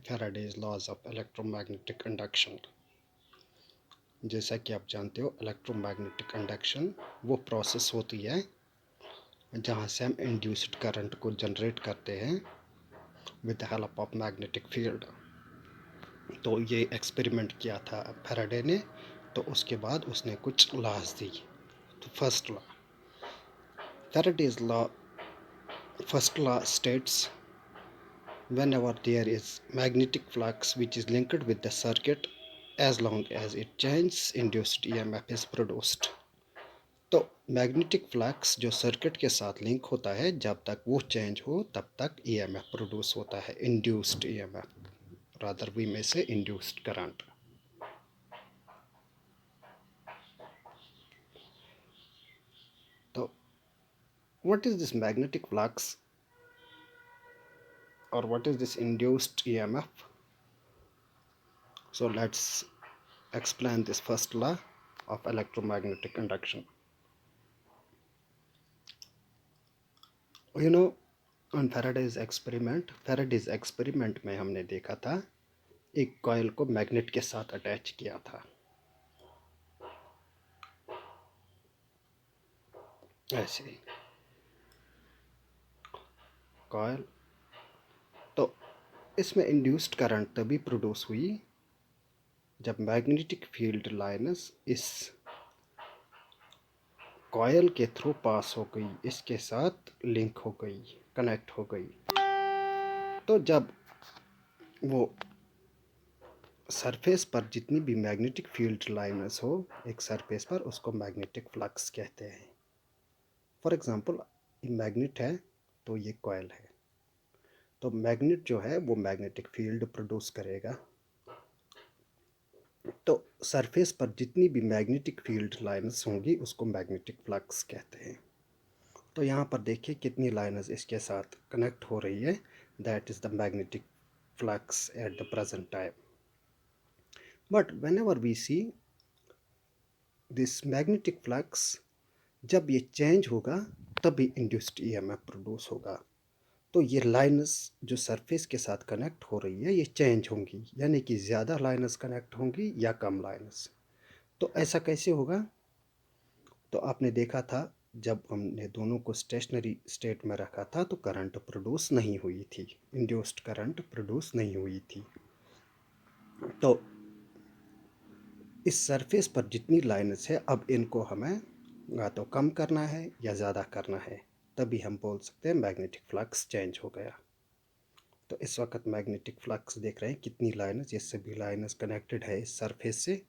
Faraday's laws of electromagnetic induction. जैसा कि आप जानते हो, इलेक्ट्रोमैग्नेटिक इंडक्शन वो प्रोसेस होती है जहाँ से हम इंड्यूस्ड करंट को जनरेट करते हैं with the help of magnetic field. तो ये एक्सपेरिमेंट किया था फैराडे ने, तो उसके बाद उसने कुछ लॉज दी। तो first law, Faraday's law, first law states whenever there is magnetic flux which is linked with the circuit, as long as it changes, induced EMF is produced। तो मैग्नेटिक फ्लक्स जो circuit के साथ link होता है, जब तक वो change हो तब तक ईएमएफ प्रोड्यूस होता है, इंड्यूस्ड ईएमएफ, रादर वी में से इंड्यूस्ड करंट। तो what is this magnetic flux or what is this induced EMF? So let's explain this first law of electromagnetic induction. You know, on Faraday's experiment में हमने देखा था एक coil को magnet के साथ अटैच किया था, ऐसे कॉइल। तो इसमें इंड्यूस्ड करंट तभी प्रोड्यूस हुई जब मैग्नेटिक फील्ड लाइन्स इस कॉइल के थ्रू पास हो गई, इसके साथ लिंक हो गई, कनेक्ट हो गई। तो जब वो सरफेस पर जितनी भी मैग्नेटिक फील्ड लाइन्स हो एक सरफेस पर, उसको मैग्नेटिक फ्लक्स कहते हैं। फॉर एग्जांपल, ये मैग्नेट है तो ये कॉइल है, तो मैग्नेट जो है वो मैग्नेटिक फील्ड प्रोड्यूस करेगा। तो सरफेस पर जितनी भी मैग्नेटिक फील्ड लाइन्स होंगी उसको मैग्नेटिक फ्लक्स कहते हैं। तो यहाँ पर देखिए कितनी लाइन्स इसके साथ कनेक्ट हो रही है, that is the magnetic flux at the present time. But whenever we see this magnetic flux, जब ये चेंज होगा तभी इंड्यूस्ड ईएमएफ प्रोड्यूस होगा। तो ये लाइन्स जो सरफेस के साथ कनेक्ट हो रही है ये चेंज होंगी, यानी कि ज़्यादा लाइन्स कनेक्ट होंगी या कम लाइन्स। तो ऐसा कैसे होगा? तो आपने देखा था जब हमने दोनों को स्टेशनरी स्टेट में रखा था तो करंट प्रोड्यूस नहीं हुई थी, इंड्यूस्ड करंट प्रोड्यूस नहीं हुई थी। तो इस सरफेस पर जितनी लाइन्स है, अब इनको हमें या तो कम करना है या ज़्यादा करना है, तभी हम बोल सकते हैं मैग्नेटिक फ्लक्स चेंज हो गया। तो इस वक्त मैग्नेटिक फ्लक्स देख रहे हैं कितनी लाइन्स, ये सभी लाइन्स कनेक्टेड है इस सरफेस से।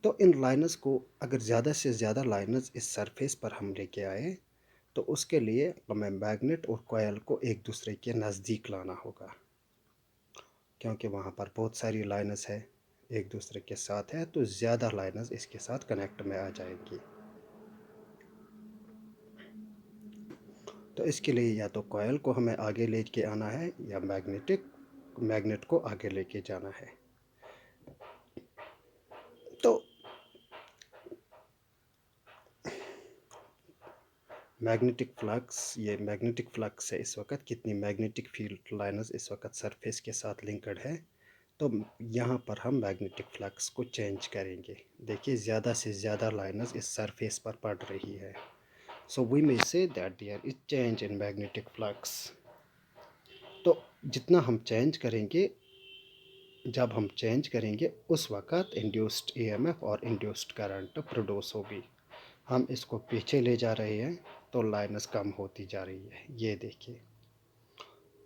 तो इन लाइन्स को अगर ज़्यादा से ज़्यादा लाइन्स इस सरफेस पर हम लेके आए तो उसके लिए हमें मैग्नेट और कॉइल को एक दूसरे के नज़दीक लाना होगा, क्योंकि वहाँ पर बहुत सारी लाइन्स है एक दूसरे के साथ है, तो ज़्यादा लाइन्स इसके साथ कनेक्ट में आ जाएंगी। तो इसके लिए या तो कॉइल को हमें आगे लेके आना है या मैग्नेट को आगे लेके जाना है। तो मैग्नेटिक फ्लक्स है इस वक्त, कितनी मैग्नेटिक फील्ड लाइन्स इस वक्त सरफेस के साथ लिंकड है। तो यहाँ पर हम मैग्नेटिक फ्लक्स को चेंज करेंगे। देखिए ज़्यादा से ज़्यादा लाइन्स इस सरफेस पर पड़ रही है, सो we may say that there is change in magnetic flux. तो जितना हम चेंज करेंगे, जब हम चेंज करेंगे उस वक़्त इंड्यूस्ड ईएमएफ और इंड्यूस्ड करंट प्रोड्यूस होगी। हम इसको पीछे ले जा रहे हैं तो लाइन्स कम होती जा रही है, ये देखिए।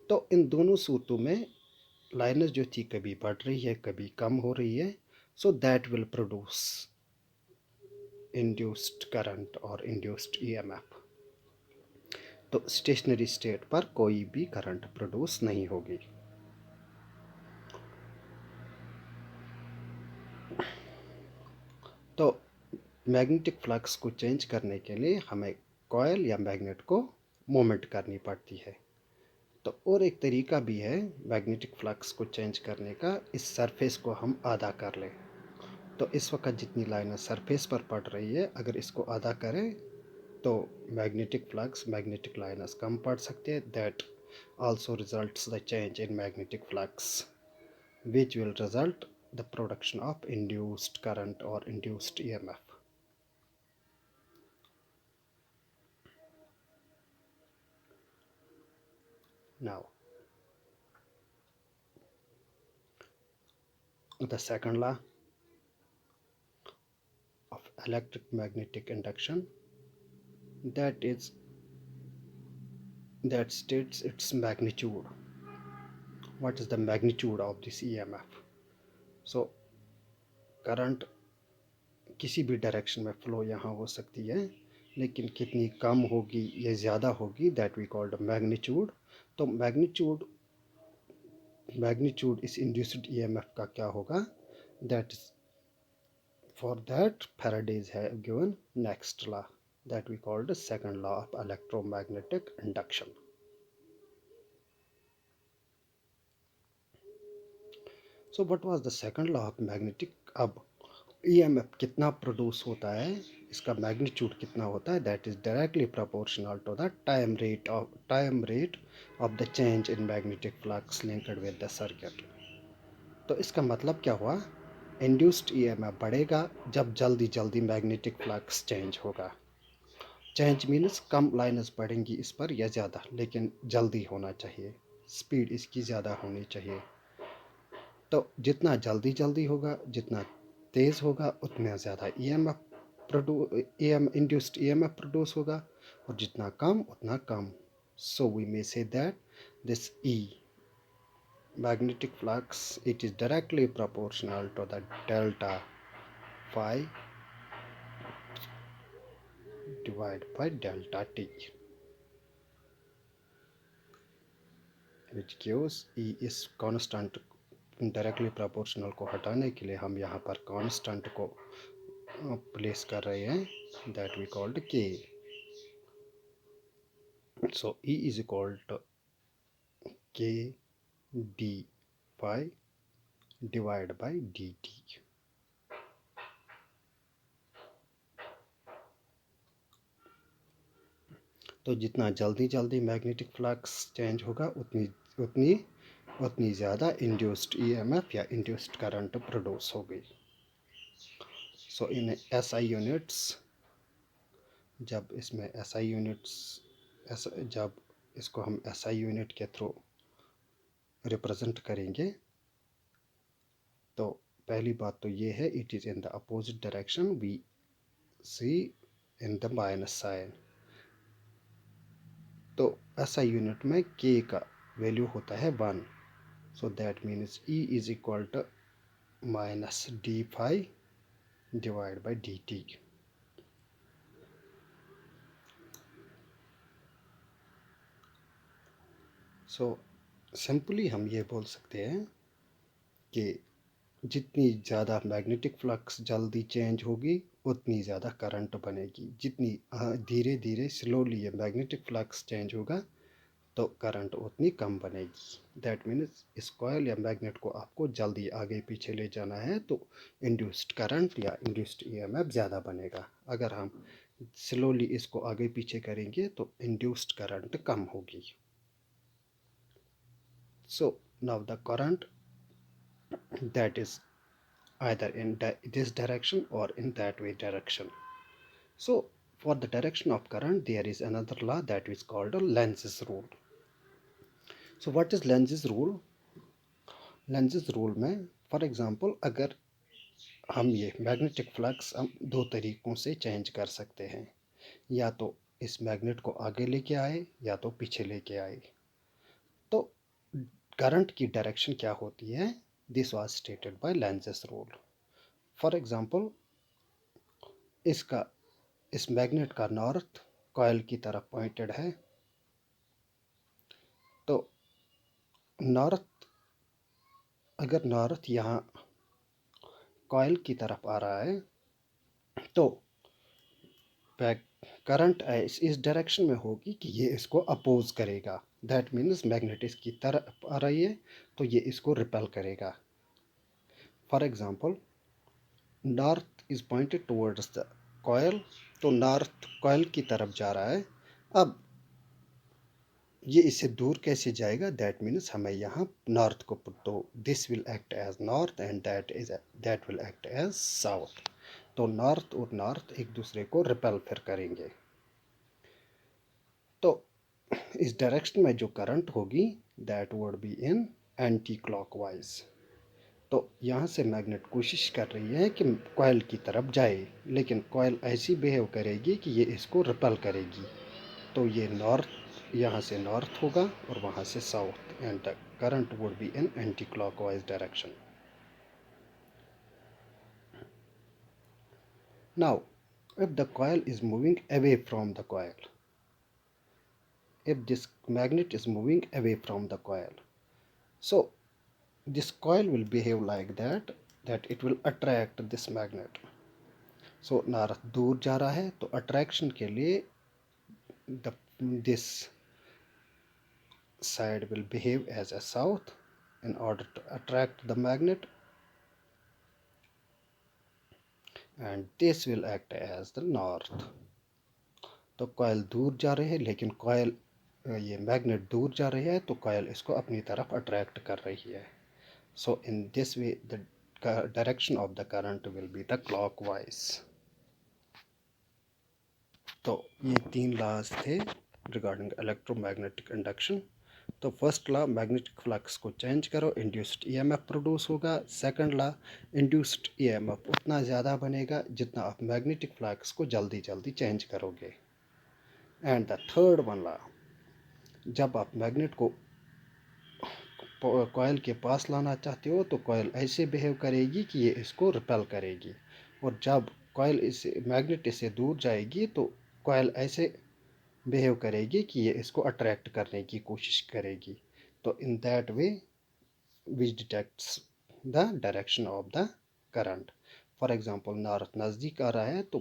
तो इन दोनों सूरतों में लाइन्स जो थी कभी बढ़ रही है कभी कम हो रही है, so that will produce induced current और इंड्यूस्ड ईएमएफ। तो स्टेशनरी स्टेट पर कोई भी करंट प्रोड्यूस नहीं होगी। तो मैग्नेटिक फ्लक्स को चेंज करने के लिए हमें कॉइल या मैग्नेट को मूवमेंट करनी पड़ती है। तो और एक तरीका भी है मैग्नेटिक फ्लक्स को चेंज करने का, इस सरफेस को हम आधा कर लें। तो इस वक्त जितनी लाइनें सरफेस पर पड़ रही है, अगर इसको आधा करें तो मैग्नेटिक फ्लक्स, मैग्नेटिक लाइन्स कम पड़ सकते हैं, that also results the change in magnetic flux, which will result the production of induced current or induced EMF. Now, the second law of electromagnetic induction, that is that states its magnitude. What is the magnitude of this EMF? So current किसी भी direction में flow यहाँ हो सकती है, लेकिन कितनी कम होगी या ज़्यादा होगी, दैट वी कॉल्ड मैग्नीट्यूड. तो मैग्नीट्यूड इस इंड्यूस्ड ईएमएफ का क्या होगा, that is for that Faraday's have given next law that we called the second law of electromagnetic induction. So what was the second law of magnetic? अब EMF कितना produce होता है, इसका magnitude कितना होता है, that is directly proportional to the time rate of the change in magnetic flux linked with the circuit. तो इसका मतलब क्या हुआ, इंड्यूस्ड ईएमएफ बढ़ेगा जब जल्दी जल्दी मैग्नेटिक फ्लक्स चेंज होगा. चेंज मीन्स कम लाइन्स बढ़ेंगी इस पर या ज़्यादा, लेकिन जल्दी होना चाहिए, स्पीड इसकी ज़्यादा होनी चाहिए. तो जितना जल्दी जल्दी होगा, जितना तेज़ होगा, उतना ज़्यादा इंड्यूस्ड ईएमएफ प्रोड्यूस होगा, और जितना कम उतना कम. सो we may say that this E magnetic flux, it is directly proportional to the delta phi divided by delta t, which gives E is constant. Directly proportional को हटाने के लिए हम यहाँ पर कांस्टेंट को प्लेस कर रहे हैं, that we called K. So E is equal to K D phi divide by D T. तो जितना जल्दी जल्दी मैग्नेटिक फ्लक्स चेंज होगा, उतनी उतनी उतनी ज़्यादा इंड्यूस्ड ईएमएफ या इंड्यूस्ड करंट प्रोड्यूस होगी. सो इन एसआई यूनिट्स, जब इसमें एसआई यूनिट्स जब इसको हम एसआई यूनिट के थ्रू रिप्रेजेंट करेंगे, तो पहली बात तो ये है, it is in the opposite direction, we see in the minus sign. तो एसआई यूनिट में के का वैल्यू होता है 1. So that means E is equal to minus d phi divided by dt. So simply हम ये बोल सकते हैं कि जितनी ज़्यादा मैग्नेटिक फ्लक्स जल्दी चेंज होगी, उतनी ज़्यादा करंट बनेगी. जितनी धीरे धीरे स्लोली ये मैग्नेटिक फ्लक्स चेंज होगा, तो करंट उतनी कम बनेगी. दैट मीन्स इस कॉयल या मैग्नेट को आपको जल्दी आगे पीछे ले जाना है, तो इंड्यूस्ड करंट या इंड्यूस्ड ईएमएफ ज़्यादा बनेगा. अगर हम स्लोली इसको आगे पीछे करेंगे, तो इंड्यूस्ड करंट कम होगी. So now the current that is either in this direction or in that way direction. So for the direction of current, there is another law that is called a Lenz's rule. So what is Lenz's rule? Lenz's rule में for example, अगर हम ये magnetic flux हम दो तरीक़ों से change कर सकते हैं, या तो इस मैग्नेट को आगे लेके आए या तो पीछे लेके आए. तो करंट की डायरेक्शन क्या होती है, this was stated by Lenz's rule. For example, इस मैग्नेट का नॉर्थ कॉइल की तरफ पॉइंटेड है. तो अगर नॉर्थ यहाँ कॉइल की तरफ आ रहा है, तो करंट इस डायरेक्शन में होगी कि ये इसको अपोज करेगा. दैट मीन्स मैग्नेट इसकी तरफ आ रही है, तो ये इसको रिपेल करेगा. For example, north is pointed towards the coil, तो नॉर्थ कॉइल की तरफ जा रहा है. अब ये इससे दूर कैसे जाएगा, दैट मीन्स हमें यहाँ नॉर्थ को तो this will act as north and that will act as south. तो नॉर्थ और नॉर्थ एक दूसरे को रिपेल फिर करेंगे। तो इस डायरेक्शन में जो करंट होगी that would be in anti clockwise. तो यहाँ से मैग्नेट कोशिश कर रही है कि कॉइल की तरफ जाए, लेकिन कॉइल ऐसी बिहेव करेगी कि ये इसको रिपेल करेगी। तो ये नॉर्थ, यहाँ से नॉर्थ होगा और वहाँ से south, and the current would be in anti clockwise direction. Now if the coil is moving away from the coil, if this magnet is moving away from the coil, so this coil will behave like that it will attract this magnet. So north दूर जा रहा है तो attraction के लिए this side will behave as a south in order to attract the magnet, and this will act as the north. तो coil दूर जा रही है, लेकिन कॉयल ये मैग्नेट दूर जा रही है तो कॉयल इसको अपनी तरफ अट्रैक्ट कर रही है। So in this way the direction of the current will be the clockwise. तो ये 3 लॉज थे रिगार्डिंग इलेक्ट्रोमैग्नेटिक इंडक्शन। तो फर्स्ट लॉ, मैग्नेटिक फ्लक्स को चेंज करो, इंड्यूस्ड ईएमएफ प्रोड्यूस होगा। सेकंड लॉ, इंड्यूस्ड ईएमएफ उतना ज़्यादा बनेगा जितना आप मैग्नेटिक फ्लक्स को जल्दी जल्दी चेंज करोगे। And the third one law, जब आप मैग्नेट को कॉयल के पास लाना चाहते हो तो कॉयल ऐसे बिहेव करेगी कि ये इसको रिपेल करेगी, और जब कॉयल इससे मैग्नेट इससे दूर जाएगी तो कॉयल ऐसे बिहेव करेगी कि ये इसको अट्रैक्ट करने की कोशिश करेगी। तो in that way which detects the direction of the current. For example north नज़दीक आ रहा है तो